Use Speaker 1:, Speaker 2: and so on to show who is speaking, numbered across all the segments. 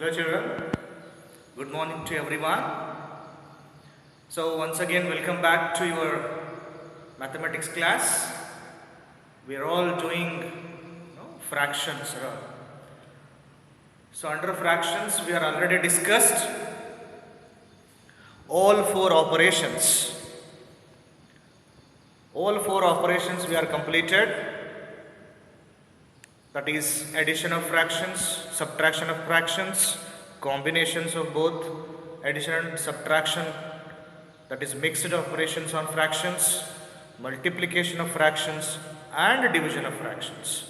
Speaker 1: Hello children, good morning to everyone. So once again welcome back to your mathematics class. We are all doing fractions. So under fractions we are already discussed all four operations. All four operations we are completed. That is addition of fractions, subtraction of fractions, combinations of both addition and subtraction, that is mixed operations on fractions, multiplication of fractions and division of fractions.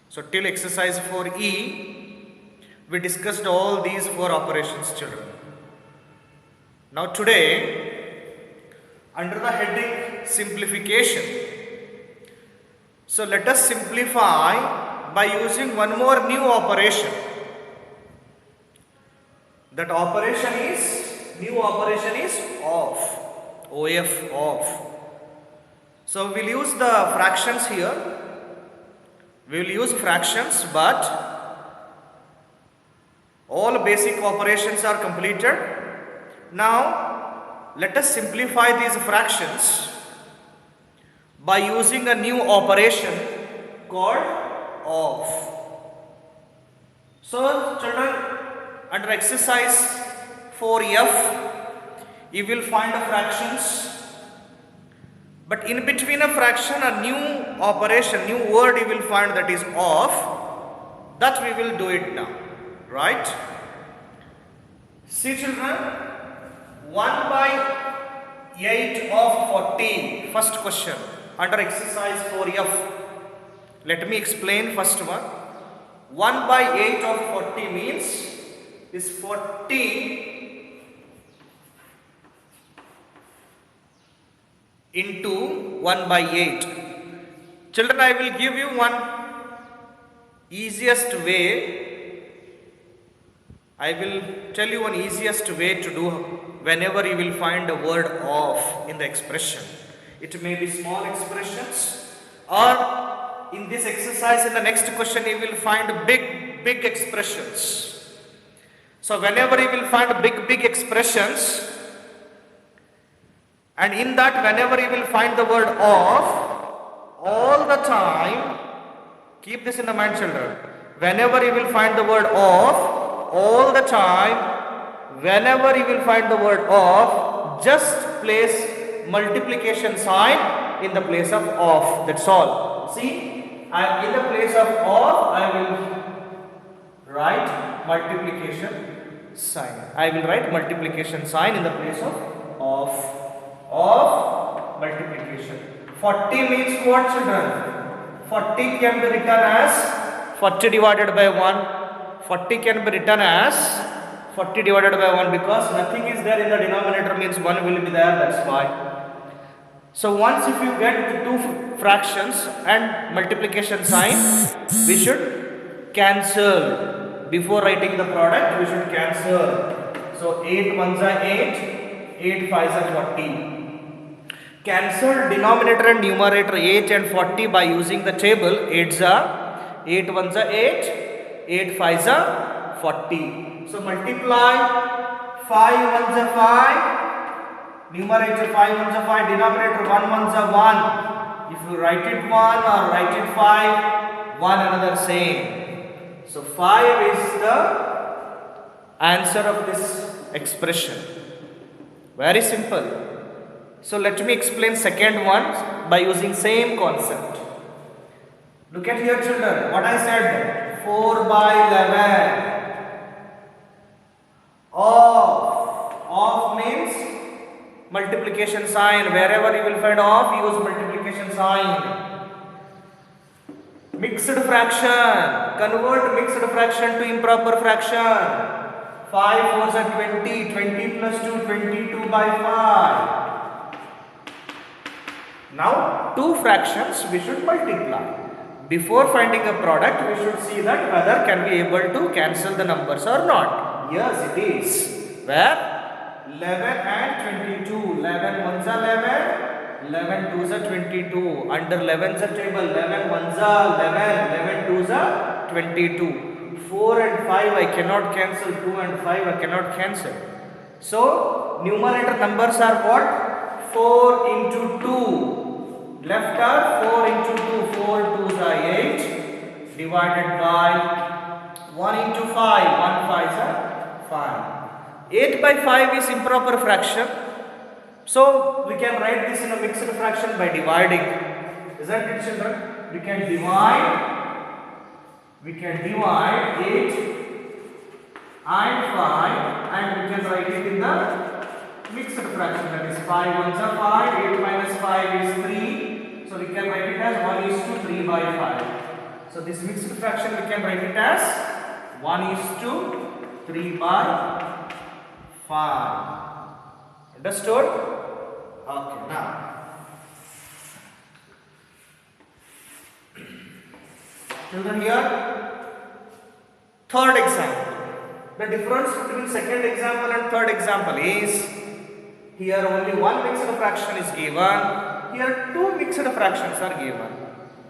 Speaker 1: So till exercise 4E, we discussed all these four operations, children. Now today, under the heading simplification, so let us simplify by using one more new operation. That new operation is OF, off. So we'll use the fractions here. We will use fractions, but all basic operations are completed. Now let us simplify these fractions by using a new operation called OF. So children, under exercise 4F, you will find the fractions, but in between a fraction a new operation, new word you will find, that is OF. That we will do it now, right? See children, 1 by 8 of 40, first question under exercise 4F. Let me explain first one. 1 by 8 of 40 means is 40 into 1 by 8. Children, I will give you one easiest way. I will tell you one easiest way to do whenever you will find a word of in the expression. It may be small expressions, or in this exercise, in the next question, you will find big expressions. So whenever you will find big expressions, and in that whenever you will find the word of, all the time, keep this in the mind children, whenever you will find the word of, all the time, whenever you will find the word of, just place multiplication sign in the place of that's all. See? In the place of I will write multiplication sign. I will write multiplication sign in the place of multiplication. 40 means what, children? 40 can be written as 40 divided by 1. 40 can be written as 40 divided by 1 because nothing is there in the denominator, means 1 will be there, that's why. So once if you get two fractions and multiplication sign, we should cancel. Before writing the product, we should cancel. So 8 ones are 8, 8 fives are 40. Cancel denominator and numerator 8 and 40 by using the table. 8 ones are 8, 8 fives are 40. So multiply 5 ones are 5. Numerator 5 ones are 5, denominator 1 ones are 1. If you write it 1 or write it 5, 1 another same. So 5 is the answer of this expression. Very simple. So let me explain second one by using same concept. Look at here children, what I said, 4 by 11. Of means multiplication sign. Wherever you will find of, use multiplication sign. Mixed fraction, convert mixed fraction to improper fraction. 5 4s are 20, 20 plus 2, 22 by 5. Now two fractions we should multiply. Before finding a product, we should see that whether can be able to cancel the numbers or not. Yes, it is. Where 11 and 22. 11 ones are 11, 11 twos are 22. Under 11's a table, 11 ones are 11, 11 twos are 22. 4 and 5 I cannot cancel, 2 and 5 I cannot cancel. So numerator numbers are what? 4 into 2. Left are 4 into 2, 4 2s are 8 divided by 1 into 5, 1 5s are 5. 8 by 5 is improper fraction. So we can write this in a mixed fraction by dividing. Isn't it, children? We can divide 8 and 5 and we can write it in the mixed fraction, that is 5 ones are 5, 8 minus 5 is 3, so we can write it as 1 is to 3 by 5. So this mixed fraction we can write it as 1 is to 3 by 5. Understood? Okay, now children, here third example. The difference between second example and third example is here only one mixed fraction is given, here two mixed fractions are given.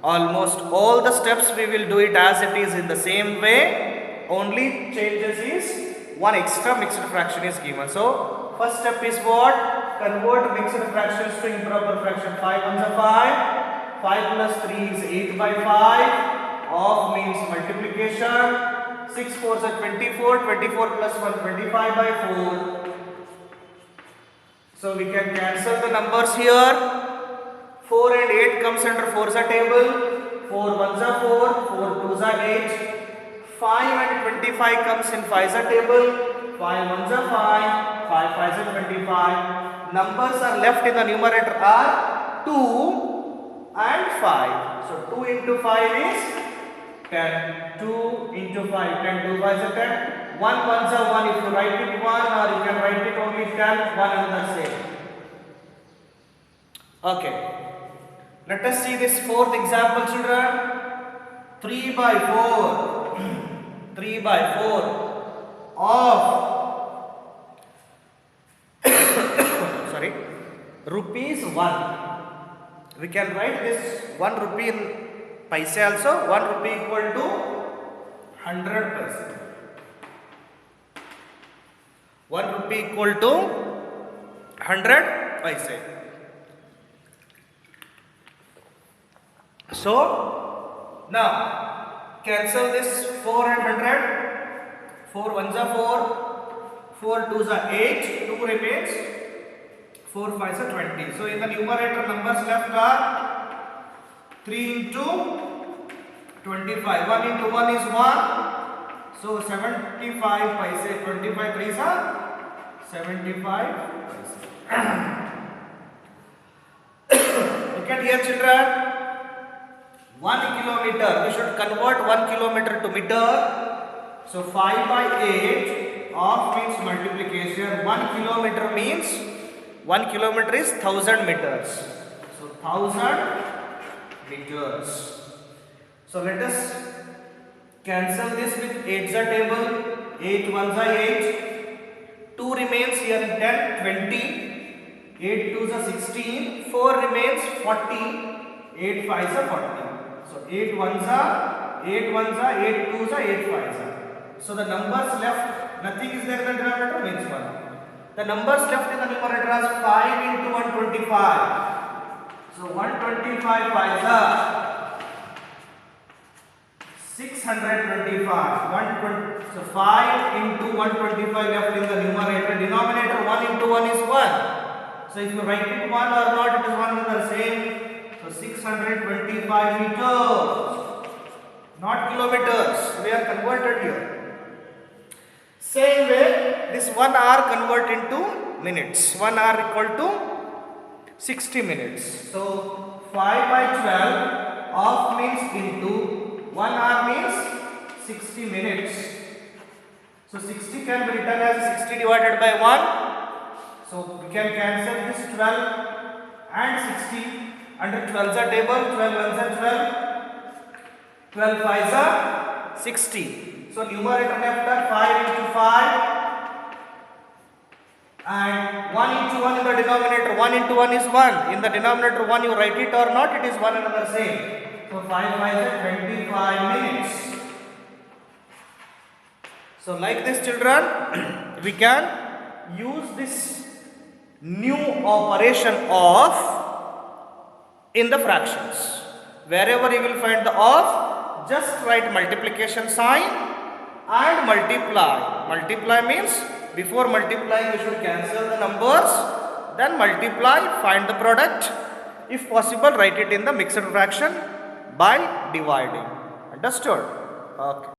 Speaker 1: Almost all the steps we will do it as it is in the same way, only changes is one extra mixed fraction is given. So first step is what? Convert mixed fractions to improper fraction. 5 ones are 5, 5 plus 3 is 8 by 5. Of means multiplication. 6 4s are 24, 24 plus 1 25 by 4. So we can cancel the numbers here. 4 and 8 comes under 4s are table. 4 1s are 4, 4 2s are 8. 5 and 25 comes in 5s are table. 5 1s are 5, 5 5s are 25. Numbers are left in the numerator are 2 and 5. So 2 into 5 is 10, 2 into 5, 10, 2 5 is 10, 1 1s are 1, if you write it 1 or you can write it only 10, 1 another same. Okay, let us see this fourth example, children. 3 by 4, 3 by 4 of, sorry, rupees 1. We can write this 1 rupee in paise also. 1 rupee equal to 100 paise. 1 rupee equal to 100 paise. So now cancel this 4 and 100. 4 ones are 4, 4 twos are 8, 2 remains, 4 5s are 20. So in the numerator numbers left are 3 into 25. 1 into 1 is 1. So 75 paise. 25 3s are 75 paise. Look at here, children. 1 kilometer. We should convert 1 kilometer to meter. So 5 by 8 of means multiplication. 1 kilometer means 1 kilometer is 1000 meters. So 1000 meters. So let us cancel this with 8's a table. 8 1's are 8. 2 remains here in 10, 20. 8 2's are 16. 4 remains 40. 8 5's are 40. So 8 1's are 8 1's are 8 2's are 8 5's are. So the numbers left, nothing is there in the denominator means 1. The numbers left in the numerator are 5 into 125. So 125 5's are 625. So 5 into 125 left in the numerator. Denominator 1 into 1 is 1. So if you write it 1 or not, it is 1 and the same. So 625 meters, not kilometers. We are converted here. Same way, this 1 hour convert into minutes. 1 hour equal to 60 minutes. So 5 by 12 of means into 1 hour means 60 minutes. So 60 can be written as 60 divided by 1. So we can cancel this 12 and 60. Under 12's a table, 12 1's are 12, 12 5's are 60. So numerator left are 5 into 5 and 1 into 1 in the denominator. 1 into 1 is 1. In the denominator 1 you write it or not, it is 1 another same. So 5 5's are 25 minutes. So like this children, we can use this new operation of in the fractions. Wherever you will find the of, just write multiplication sign and multiply. Multiply means before multiplying you should cancel the numbers, then multiply, find the product. If possible, write it in the mixed fraction by dividing. Understood? Okay.